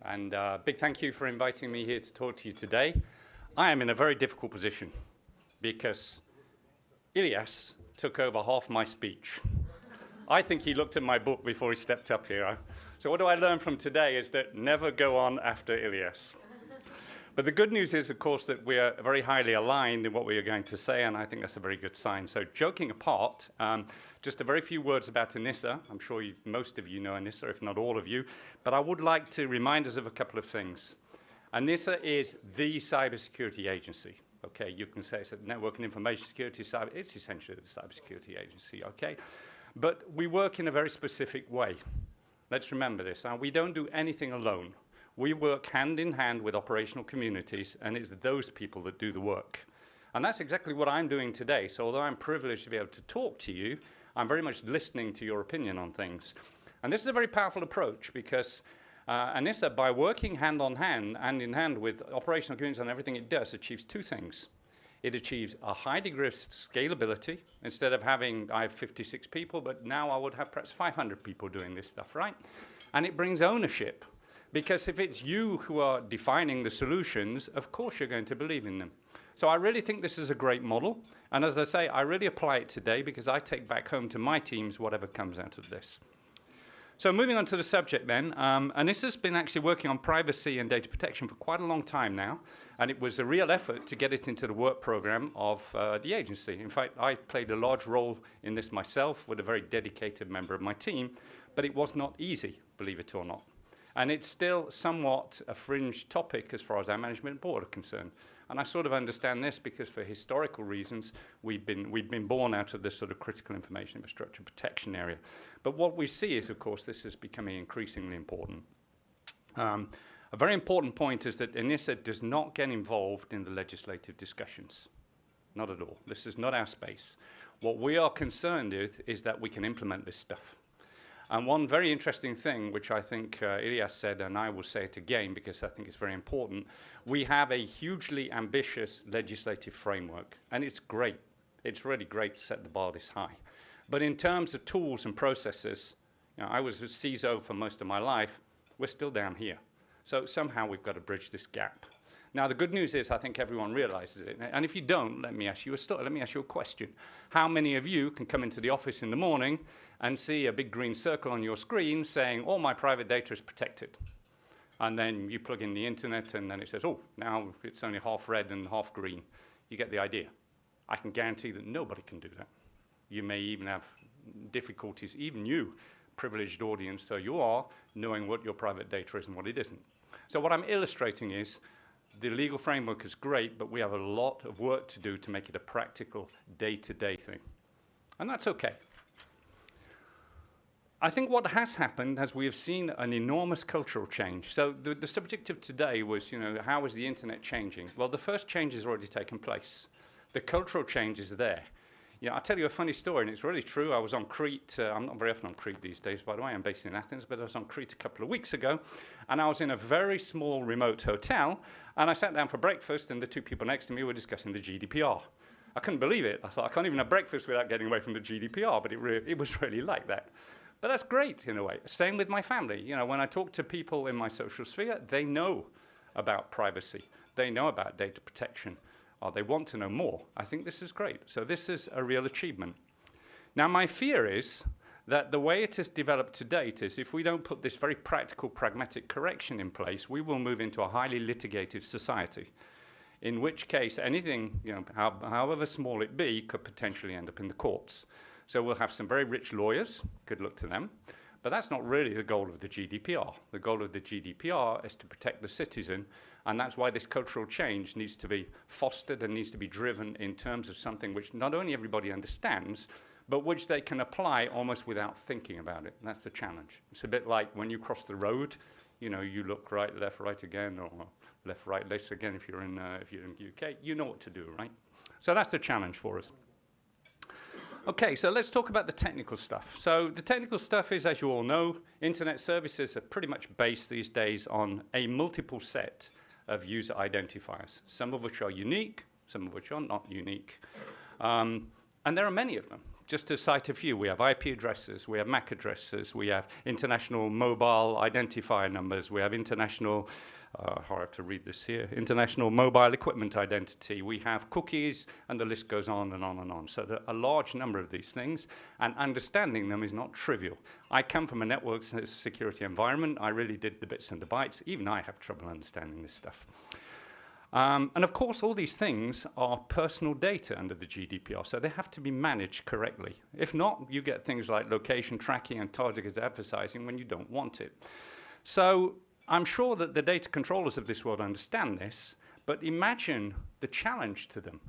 And big thank you for inviting me here to talk to you today. I am in a very difficult position because Ilyas took over half my speech. I think he looked at my book before he stepped up here. So what do I learn from today is that never go on after Ilyas. But the good news is, of course, that we are very highly aligned in what we are going to say, and I think that's a very good sign. So joking apart, just a very few words about ENISA. I'm sure most of you know ENISA, if not all of you, but I would like to remind us of a couple of things. ENISA is the cybersecurity agency. Okay, you can say it's a network and information security, it's essentially the cybersecurity agency, okay? But we work in a very specific way. Let's remember this. Now, we don't do anything alone. We work hand in hand with operational communities, and it's those people that do the work. And that's exactly what I'm doing today. So although I'm privileged to be able to talk to you, I'm very much listening to your opinion on things. And this is a very powerful approach because ENISA, by working hand in hand with operational communities and everything it does, achieves two things. It achieves a high degree of scalability. Instead of I have 56 people, but now I would have perhaps 500 people doing this stuff, right? And it brings ownership. Because if it's you who are defining the solutions, of course you're going to believe in them. So I really think this is a great model. And as I say, I really apply it today because I take back home to my teams whatever comes out of this. So moving on to the subject then, ENISA's been actually working on privacy and data protection for quite a long time now. And it was a real effort to get it into the work program of the agency. In fact, I played a large role in this myself with a very dedicated member of my team. But it was not easy, believe it or not. And it's still somewhat a fringe topic as far as our management board are concerned. And I sort of understand this because for historical reasons, we've been born out of this sort of critical information infrastructure protection area. But what we see is, of course, this is becoming increasingly important. A very important point is that ENISA does not get involved in the legislative discussions. Not at all. This is not our space. What we are concerned with is that we can implement this stuff. And one very interesting thing, which I think Ilyas said, and I will say it again because I think it's very important, we have a hugely ambitious legislative framework, and it's great. It's really great to set the bar this high. But in terms of tools and processes, I was a CISO for most of my life. We're still down here. So somehow we've got to bridge this gap. Now, the good news is I think everyone realizes it. And if you don't, let me ask you a question. How many of you can come into the office in the morning and see a big green circle on your screen saying, all my private data is protected? And then you plug in the internet, and then it says, oh, now it's only half red and half green. You get the idea. I can guarantee that nobody can do that. You may even have difficulties, even you, privileged audience, so you are, knowing what your private data is and what it isn't. So what I'm illustrating is, the legal framework is great, but we have a lot of work to do to make it a practical day-to-day thing. And that's okay. I think what has happened is we have seen an enormous cultural change. So the subject of today was, how is the internet changing? Well, the first change has already taken place. The cultural change is there. I'll tell you a funny story, and it's really true. I was on Crete. I'm not very often on Crete these days, by the way. I'm based in Athens, but I was on Crete a couple of weeks ago, and I was in a very small remote hotel, and I sat down for breakfast, and the two people next to me were discussing the GDPR. I couldn't believe it. I thought, I can't even have breakfast without getting away from the GDPR, but it was really like that. But that's great, in a way. Same with my family. When I talk to people in my social sphere, they know about privacy. They know about data protection. Or they want to know more. I think this is great. So this is a real achievement. Now, my fear is that the way it is developed to date is if we don't put this very practical, pragmatic correction in place, we will move into a highly litigative society, in which case anything, however small it be, could potentially end up in the courts. So we'll have some very rich lawyers, good luck to them, but that's not really the goal of the GDPR. The goal of the GDPR is to protect the citizen, and that's why this cultural change needs to be fostered and needs to be driven in terms of something which not only everybody understands, but which they can apply almost without thinking about it. And that's the challenge. It's a bit like when you cross the road, you look right, left again, or left, right, left again if you're in UK. You know what to do, right? So that's the challenge for us. Okay, so let's talk about the technical stuff. So the technical stuff is, as you all know, internet services are pretty much based these days on a multiple set of user identifiers, some of which are unique, some of which are not unique. And there are many of them. Just to cite a few, we have IP addresses, we have MAC addresses, we have international mobile identifier numbers, we have international, I have to read this here, international mobile equipment identity, we have cookies, and the list goes on and on and on. So there are a large number of these things, and understanding them is not trivial. I come from a network security environment. I really did the bits and the bytes. Even I have trouble understanding this stuff. And of course, all these things are personal data under the GDPR, so they have to be managed correctly. If not, you get things like location tracking and targeted advertising when you don't want it. So I'm sure that the data controllers of this world understand this, but imagine the challenge to them.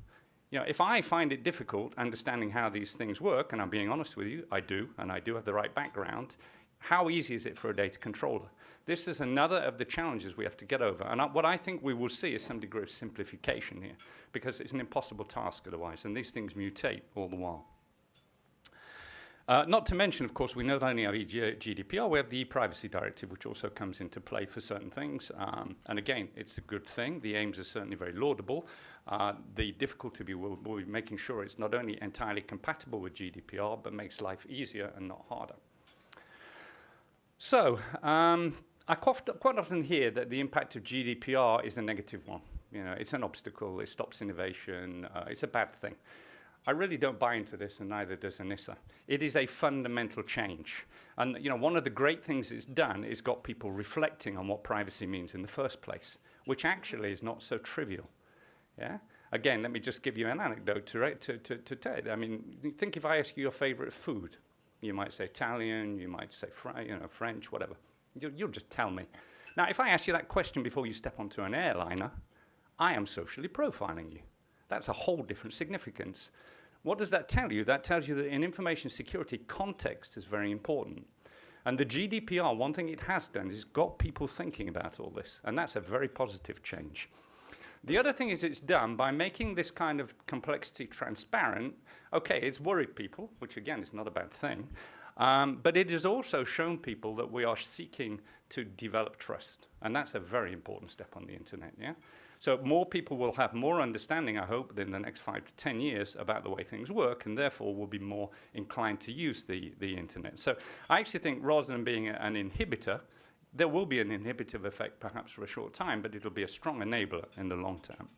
You know, if I find it difficult understanding how these things work, and I'm being honest with you, I do, and I do have the right background, how easy is it for a data controller? This is another of the challenges we have to get over. And what I think we will see is some degree of simplification here, because it's an impossible task otherwise, and these things mutate all the while. Not to mention, of course, we not only have GDPR, we have the e-privacy directive, which also comes into play for certain things. And again, it's a good thing. The aims are certainly very laudable. The difficulty will be making sure it's not only entirely compatible with GDPR, but makes life easier and not harder. So, I quite often hear that the impact of GDPR is a negative one. You know, it's an obstacle, it stops innovation, it's a bad thing. I really don't buy into this, and neither does ENISA. It is a fundamental change. And you know, one of the great things it's done is got people reflecting on what privacy means in the first place, which actually is not so trivial. Yeah? Again, let me just give you an anecdote to tell you. I mean, think if I ask you your favorite food. You might say Italian, you might say French, whatever. You'll just tell me. Now, if I ask you that question before you step onto an airliner, I am socially profiling you. That's a whole different significance. What does that tell you? That tells you that in information security, context is very important. And the GDPR, one thing it has done is got people thinking about all this, and that's a very positive change. The other thing is it's done by making this kind of complexity transparent. Okay, it's worried people, which again is not a bad thing, but it has also shown people that we are seeking to develop trust, and that's a very important step on the internet, yeah? So more people will have more understanding, I hope, in the next 5 to 10 years about the way things work, and therefore will be more inclined to use the internet. So I actually think rather than being an inhibitor, there will be an inhibitive effect perhaps for a short time, but it'll be a strong enabler in the long term.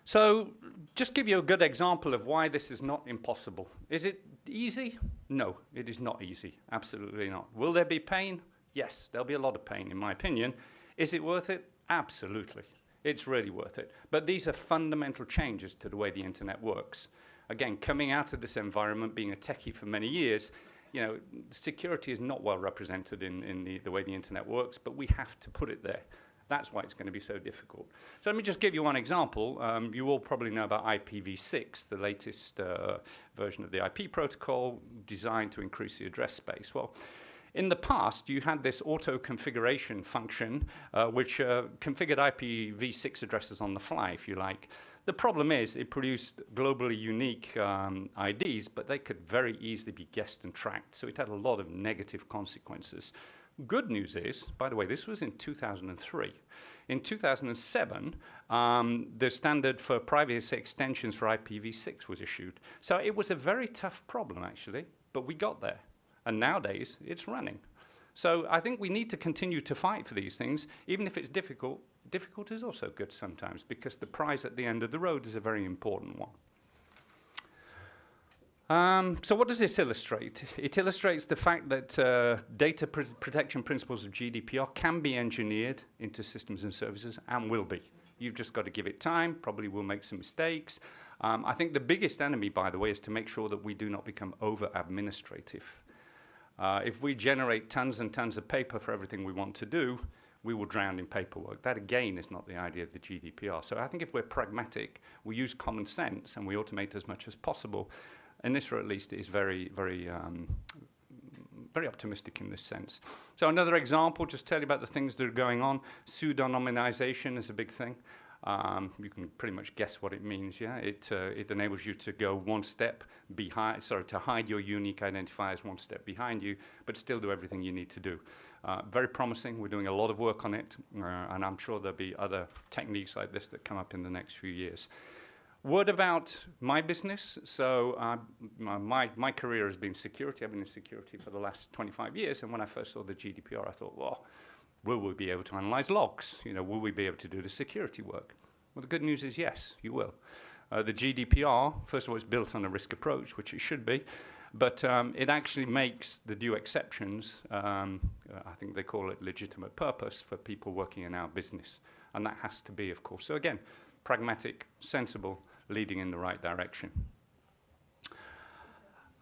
So just give you a good example of why this is not impossible. Is it easy? No, it is not easy. Absolutely not. Will there be pain? Yes, there'll be a lot of pain, in my opinion. Is it worth it? Absolutely. It's really worth it. But these are fundamental changes to the way the internet works. Again, coming out of this environment, being a techie for many years, you know, security is not well represented in the way the internet works, but we have to put it there. That's why it's going to be so difficult. So let me just give you one example. You all probably know about IPv6, the latest version of the IP protocol designed to increase the address space. Well, in the past, you had this auto-configuration function, which configured IPv6 addresses on the fly, if you like. The problem is it produced globally unique IDs, but they could very easily be guessed and tracked, so it had a lot of negative consequences. Good news is, by the way, this was in 2003. In 2007, the standard for privacy extensions for IPv6 was issued. So it was a very tough problem, actually, but we got there. And nowadays, it's running. So I think we need to continue to fight for these things, even if it's difficult. Difficult is also good sometimes, because the prize at the end of the road is a very important one. So what does this illustrate? It illustrates the fact that data protection principles of GDPR can be engineered into systems and services, and will be. You've just got to give it time, probably will make some mistakes. I think the biggest enemy, by the way, is to make sure that we do not become over-administrative. If we generate tons and tons of paper for everything we want to do, we will drown in paperwork. That, again, is not the idea of the GDPR. So I think if we're pragmatic, we use common sense, and we automate as much as possible, ENISA, at least, is very, very, very optimistic in this sense. So another example, just tell you about the things that are going on. Pseudonymization is a big thing. You can pretty much guess what it means, yeah? It enables you to go one step behind, to hide your unique identifiers one step behind you, but still do everything you need to do. Very promising. We're doing a lot of work on it, and I'm sure there'll be other techniques like this that come up in the next few years. Word about my business. So my career has been security. I've been in security for the last 25 years. And when I first saw the GDPR, I thought, well, will we be able to analyze logs? You know, will we be able to do the security work? Well, the good news is yes, you will. The GDPR, first of all, it's built on a risk approach, which it should be. But it actually makes the due exceptions, I think they call it legitimate purpose, for people working in our business. And that has to be, of course. So again, pragmatic, sensible, leading in the right direction.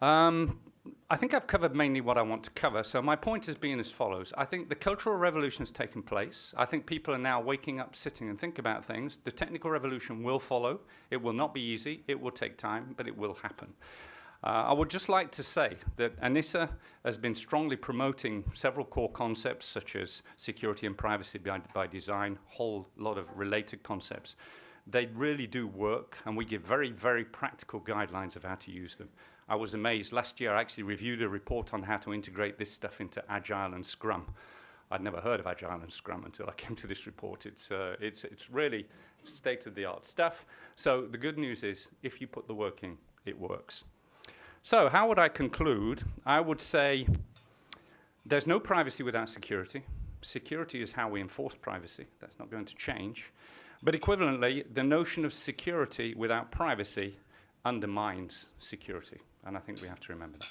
I think I've covered mainly what I want to cover. So my point has been as follows. I think the cultural revolution has taken place. I think people are now waking up, sitting and think about things. The technical revolution will follow. It will not be easy. It will take time, but it will happen. I would just like to say that ENISA has been strongly promoting several core concepts such as security and privacy by design, whole lot of related concepts. They really do work, and we give very, very practical guidelines of how to use them. I was amazed. Last year, I actually reviewed a report on how to integrate this stuff into Agile and Scrum. I'd never heard of Agile and Scrum until I came to this report. It's really state-of-the-art stuff. So the good news is, if you put the work in, it works. So how would I conclude? I would say there's no privacy without security. Security is how we enforce privacy. That's not going to change. But equivalently, the notion of security without privacy undermines security. And I think we have to remember that.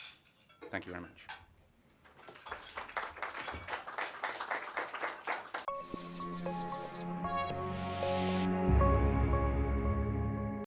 Thank you very much.